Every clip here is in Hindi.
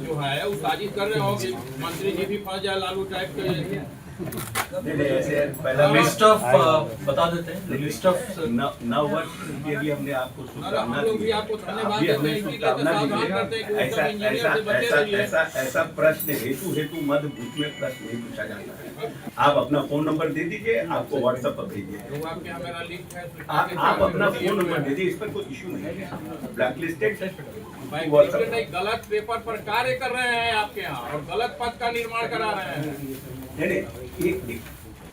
जो है वो साजिश कर रहे होंगे, मंत्री जी भी फंस जाए लालू टाइप के। लिस्ट ऑफ बता देते हैं, लिस्ट ऑफ नव वर्ष के लिए हमने आपको शुभकामना दी है। आपको धन्यवाद अभी हमने देते हैं, शुभकामना दी करते हैं कि है। वो सब इंजीनियर से बचे रहिए। ऐसा प्रश्न हेतु मध्य भूत में प्रश्न नहीं पूछा जाता है। आप अपना फोन नंबर दे दीजिए, आपको व्हाट्सएप पर भेजिए। आपके यहाँ मेरा लिंक है, आप अपना फोन नंबर दे दीजिए, इस पर कोई इशू नहीं है। ब्लैकलिस्टेड गलत पेपर पर कार्य कर रहे हैं आपके यहाँ और गलत पद का निर्माण करा रहे हैं। नहीं,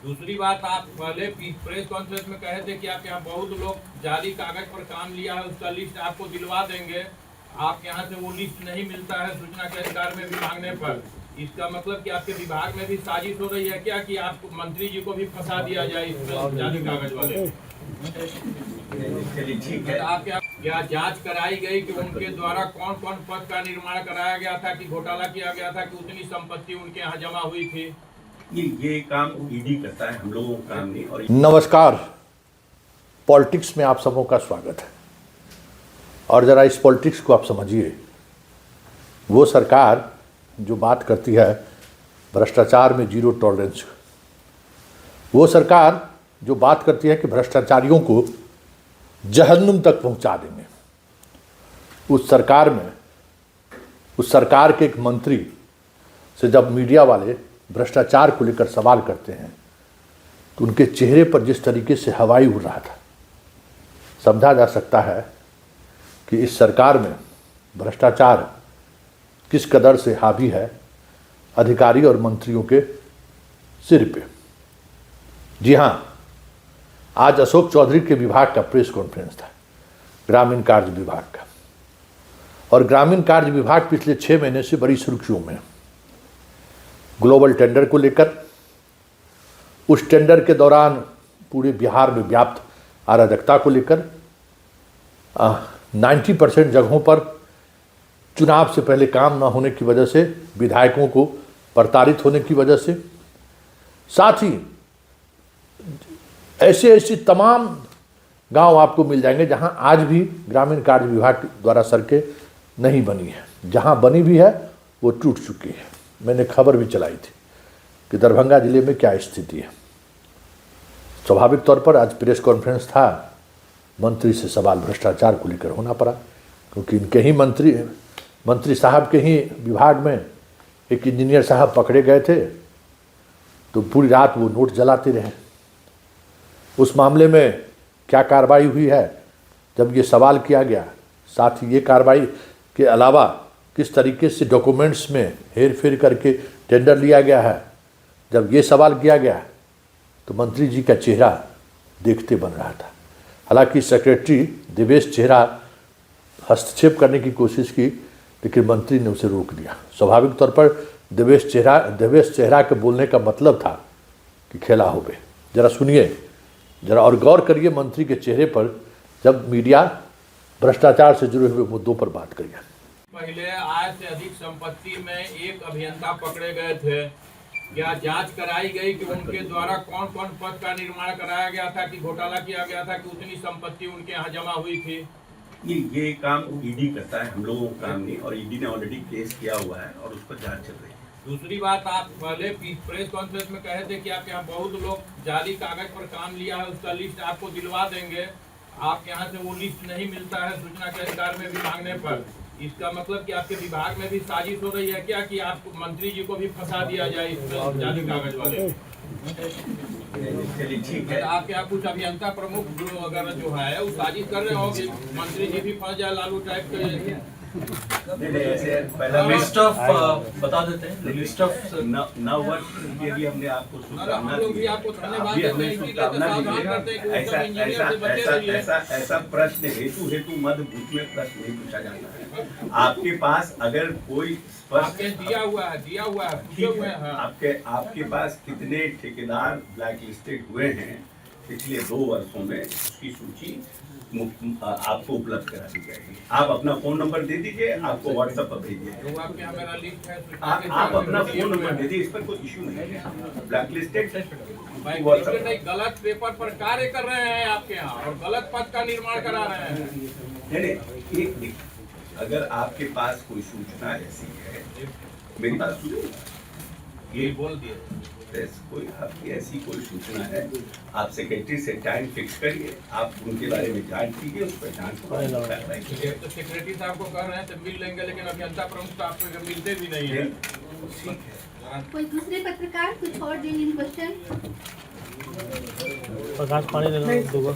दूसरी बात, आप पहले प्रेस कॉन्फ्रेंस में कहे थे कि आपके यहाँ बहुत लोग जाली कागज पर काम लिया है, उसका लिस्ट आपको दिलवा देंगे। आपके यहाँ से वो लिस्ट नहीं मिलता है सूचना के अधिकार में भी मांगने पर। इसका मतलब कि आपके विभाग में भी साजिश हो रही है क्या कि आप मंत्री जी को भी फंसा दिया जाए इस जाली कागज वाले? ठीक है। आपके यहाँ क्या जांच कराई गई कि उनके द्वारा कौन कौन पद का निर्माण कराया गया था, कि घोटाला किया गया था, कि उतनी संपत्ति उनके यहाँ जमा हुई थी? ये काम ईडी करता है, हम लोगों का काम नहीं। और नमस्कार, पॉलिटिक्स में आप सबों का स्वागत है। और ज़रा इस पॉलिटिक्स को आप समझिए। वो सरकार जो बात करती है भ्रष्टाचार में जीरो टॉलरेंस, वो सरकार जो बात करती है कि भ्रष्टाचारियों को जहन्नुम तक पहुंचा देंगे, उस सरकार के एक मंत्री से जब मीडिया वाले भ्रष्टाचार को लेकर सवाल करते हैं तो उनके चेहरे पर जिस तरीके से हवाई उड़ रहा था, समझा जा सकता है कि इस सरकार में भ्रष्टाचार किस कदर से हावी है अधिकारी और मंत्रियों के सिर पे। जी हाँ, आज अशोक चौधरी के विभाग का प्रेस कॉन्फ्रेंस था, ग्रामीण कार्य विभाग का। और ग्रामीण कार्य विभाग पिछले 6 महीने से बड़ी सुर्खियों में, ग्लोबल टेंडर को लेकर। उस टेंडर के दौरान पूरे बिहार में व्याप्त अराजकता को लेकर 90% जगहों पर चुनाव से पहले काम न होने की वजह से, विधायकों को प्रताड़ित होने की वजह से, साथ ही ऐसे तमाम गांव आपको मिल जाएंगे जहां आज भी ग्रामीण कार्य विभाग द्वारा सड़कें नहीं बनी है। जहां बनी भी है वो टूट चुकी है। मैंने खबर भी चलाई थी कि दरभंगा जिले में क्या स्थिति है। स्वाभाविक तौर पर आज प्रेस कॉन्फ्रेंस था, मंत्री से सवाल भ्रष्टाचार को लेकर होना पड़ा, क्योंकि इनके ही मंत्री साहब के ही विभाग में एक इंजीनियर साहब पकड़े गए थे, तो पूरी रात वो नोट जलाते रहे। उस मामले में क्या कार्रवाई हुई है जब ये सवाल किया गया, साथ ही ये कार्रवाई के अलावा किस तरीके से डॉक्यूमेंट्स में हेर फेर करके टेंडर लिया गया है, जब ये सवाल किया गया तो मंत्री जी का चेहरा देखते बन रहा था। हालांकि सेक्रेटरी देवेश चेहरा हस्तक्षेप करने की कोशिश की, लेकिन मंत्री ने उसे रोक दिया। स्वाभाविक तौर पर देवेश चेहरा के बोलने का मतलब था कि खेला हो गए। जरा सुनिए, जरा और गौर करिए मंत्री के चेहरे पर जब मीडिया भ्रष्टाचार से जुड़े हुए मुद्दों पर बात करिए। पहले आय से अधिक संपत्ति में एक अभियंता पकड़े गए थे। क्या जांच कराई गई कि उनके द्वारा कौन कौन पद का निर्माण कराया गया था, कि घोटाला किया गया था, कि उतनी संपत्ति उनके यहाँ जमा हुई थी? ये काम ईडी करता है, हम लोगों का काम नहीं। और ईडी ने ऑलरेडी केस किया हुआ है और उस पर जांच चल रही है। दूसरी बात, आप पहले प्रेस कॉन्फ्रेंस में कहे थे कि आपके यहाँ बहुत लोग जाली कागज पर काम लिया है, उसका लिस्ट आपको दिलवा देंगे। आपके यहाँ से वो लिस्ट नहीं मिलता है सूचना के अधिकार में भी मांगने पर। इसका मतलब कि आपके विभाग में भी साजिश हो रही है क्या कि आप मंत्री जी को भी फंसा दिया जाए इस जाली कागज वाले? ठीक है। आपके यहाँ कुछ अभियंता प्रमुख वगैरह जो है वो साजिश कर रहे होंगे, मंत्री जी भी फंस जाए लालू टाइप के। लिस्ट ऑफ बता देते हैं, लिस्ट ऑफ नव वर्ष के लिए हमने आपको शुभकामना दी है। आपको धन्यवाद अभी हमने शुभकामना दी है। ऐसा प्रश्न हेतु मध्य भूत में प्रश्न नहीं पूछा जाता है। आपके पास अगर कोई दिया हुआ है, आपके पास कितने ठेकेदार ब्लैक लिस्टेड हुए हैं पिछले 2 वर्षों में, उसकी सूची आपको उपलब्ध करा दी जाएगी। आप अपना फोन नंबर दे दीजिए, आपको व्हाट्सएप पर भेजिए। आपके यहाँ मेरा लिंक है, आप अपना फोन नंबर दे दीजिए, इस पर कोई इशू नहीं है। ब्लैकलिस्टेड गलत पेपर पर कार्य कर रहे हैं आपके यहाँ और गलत पद का निर्माण करा रहे हैं। अगर आपके पास कोई सूचना ऐसी है, मेरी बात सुनिए, ये बोल दिए कोई आपकी ऐसी कोई सूचना है, आप सेक्रेटरी से टाइम फिक्स करिए, आप उनके बारे में जांच कीजिए, उस पर जांच कार्रवाई कीजिए। तो सेक्रेटरी साहब को कह रहे हैं तो मिल लेंगे, लेकिन अभियंता प्रमुख तो आपको मिलते भी नहीं है। कोई दूसरे पत्रकार कुछ और जेन्युइन क्वेश्चन? प्रकाश पानी देना दोगे।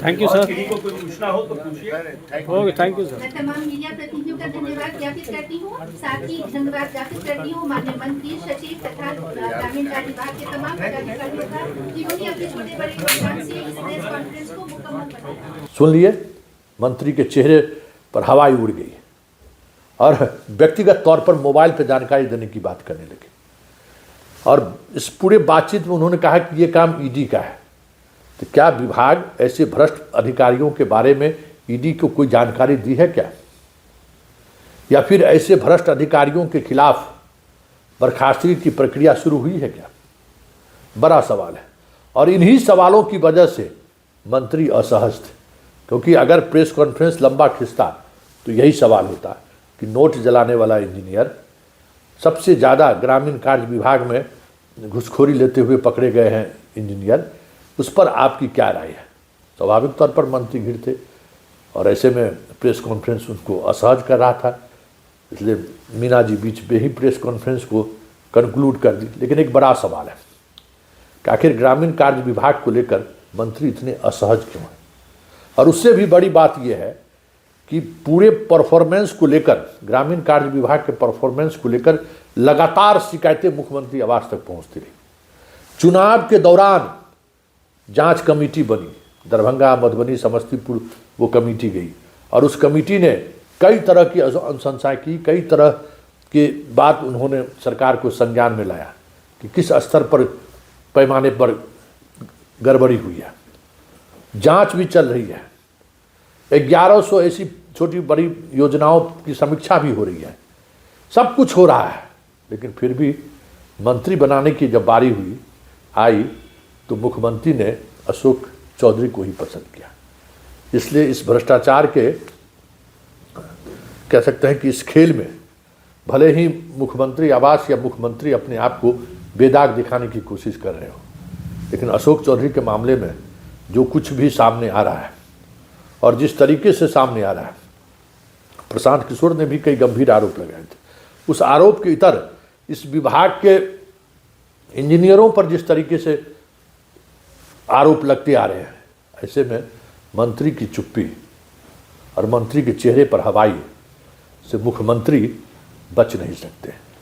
थैंक यू और सर। किसी को कोई पूछना हो तो पूछिए। Okay, thank you sir. मैं तमाम मीडिया प्रतिनिधियों का धन्यवाद ज्ञापित करती हूँ। साथ ही धन्यवाद ज्ञापित करती हूँ माननीय मंत्री, सचिव तथा ग्रामीण कार्य विभाग के तमाम पदाधिकारियों का, जिन्होंने अपने छोटे बड़े योगदान से इस प्रेस कॉन्फ्रेंस को मुकम्मल बनाया। सुन लिए, मंत्री के चेहरे पर हवाई उड़ गई और व्यक्तिगत तौर पर मोबाइल पर जानकारी देने की बात करने लगे। और इस पूरे बातचीत में उन्होंने कहा कि ये काम ईडी का है। तो क्या विभाग ऐसे भ्रष्ट अधिकारियों के बारे में ईडी को कोई जानकारी दी है क्या, या फिर ऐसे भ्रष्ट अधिकारियों के खिलाफ बर्खास्तगी की प्रक्रिया शुरू हुई है क्या? बड़ा सवाल है। और इन्हीं सवालों की वजह से मंत्री असहज थे, क्योंकि अगर प्रेस कॉन्फ्रेंस लंबा खिंचता तो यही सवाल होता कि नोट जलाने वाला इंजीनियर, सबसे ज़्यादा ग्रामीण कार्य विभाग में घुसखोरी लेते हुए पकड़े गए हैं इंजीनियर, उस पर आपकी क्या राय है? स्वाभाविक तौर पर मंत्री घिर थे और ऐसे में प्रेस कॉन्फ्रेंस उनको असहज कर रहा था, इसलिए मीना जी बीच में ही प्रेस कॉन्फ्रेंस को कंक्लूड कर दी। लेकिन एक बड़ा सवाल है कि आखिर ग्रामीण कार्य विभाग को लेकर मंत्री इतने असहज क्यों हैं? और उससे भी बड़ी बात यह है कि पूरे परफॉर्मेंस को लेकर, ग्रामीण कार्य विभाग के परफॉर्मेंस को लेकर लगातार शिकायतें मुख्यमंत्री आवास तक पहुंचती रही। चुनाव के दौरान जांच कमेटी बनी, दरभंगा, मधुबनी, समस्तीपुर वो कमेटी गई और उस कमेटी ने कई तरह की अनुशंसा की, कई तरह की बात उन्होंने सरकार को संज्ञान में लाया कि किस स्तर पर, पैमाने पर गड़बड़ी हुई है। जांच भी चल रही है, 1100 ऐसी छोटी बड़ी योजनाओं की समीक्षा भी हो रही है, सब कुछ हो रहा है। लेकिन फिर भी मंत्री बनाने की जब बारी आई तो मुख्यमंत्री ने अशोक चौधरी को ही पसंद किया। इसलिए इस भ्रष्टाचार के, कह सकते हैं कि इस खेल में भले ही मुख्यमंत्री आवास या मुख्यमंत्री अपने आप को बेदाग दिखाने की कोशिश कर रहे हो, लेकिन अशोक चौधरी के मामले में जो कुछ भी सामने आ रहा है और जिस तरीके से सामने आ रहा है, प्रशांत किशोर ने भी कई गंभीर आरोप लगाए थे। उस आरोप के इतर इस विभाग के इंजीनियरों पर जिस तरीके से आरोप लगते आ रहे हैं, ऐसे में मंत्री की चुप्पी और मंत्री के चेहरे पर हवाई से मुख्यमंत्री बच नहीं सकते।